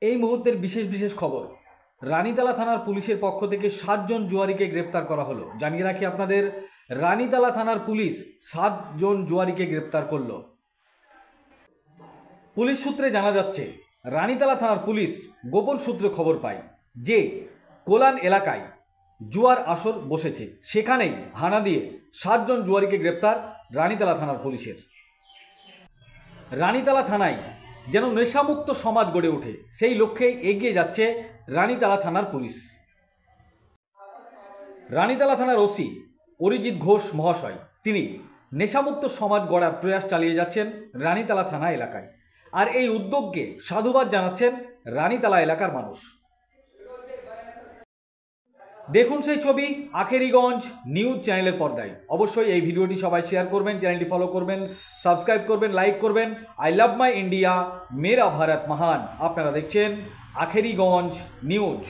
এই মুহূর্তের বিশেষ বিশেষ খবর। রানীতলা থানার পুলিশের পক্ষ থেকে 7 জন জুয়ারিকে গ্রেপ্তার করা হলো। জানিয়ে রাখি আপনাদের, রানীতলা থানার পুলিশ 7 জন জুয়ারিকে গ্রেপ্তার করল। পুলিশ সূত্রে জানা যাচ্ছে, রানীতলা থানার পুলিশ গোপন সূত্রে খবর পায় যে কোলান এলাকায় জুয়ার আসর বসেছে। সেখানেই হানা দিয়ে 7 জন জুয়ারিকে গ্রেপ্তার রানীতলা থানার পুলিশের। রানীতলা থানায় যেন নেশামুক্ত সমাজ গড়ে ওঠে, সেই লক্ষ্যে এগিয়ে যাচ্ছে রানীতলা থানার পুলিশ। রানীতলা থানার ওসি অরিজিৎ ঘোষ মহাশয় তিনি নেশামুক্ত সমাজ গড়ার প্রয়াস চালিয়ে যাচ্ছেন রানীতলা থানা এলাকায়। আর এই উদ্যোগকে সাধুবাদ জানাচ্ছেন রানীতলা এলাকার মানুষ। দেখুন সেই ছবি আখেরিগঞ্জ নিউজ চ্যানেলের পর্দায়। অবশ্যই এই ভিডিওটি সবাই শেয়ার করবেন, চ্যানেলটি ফলো করবেন, সাবস্ক্রাইব করবেন, লাইক করবেন। আই লাভ মাই ইন্ডিয়া, মেরা ভারত মহান। আপনারা দেখছেন আখেরিগঞ্জ নিউজ।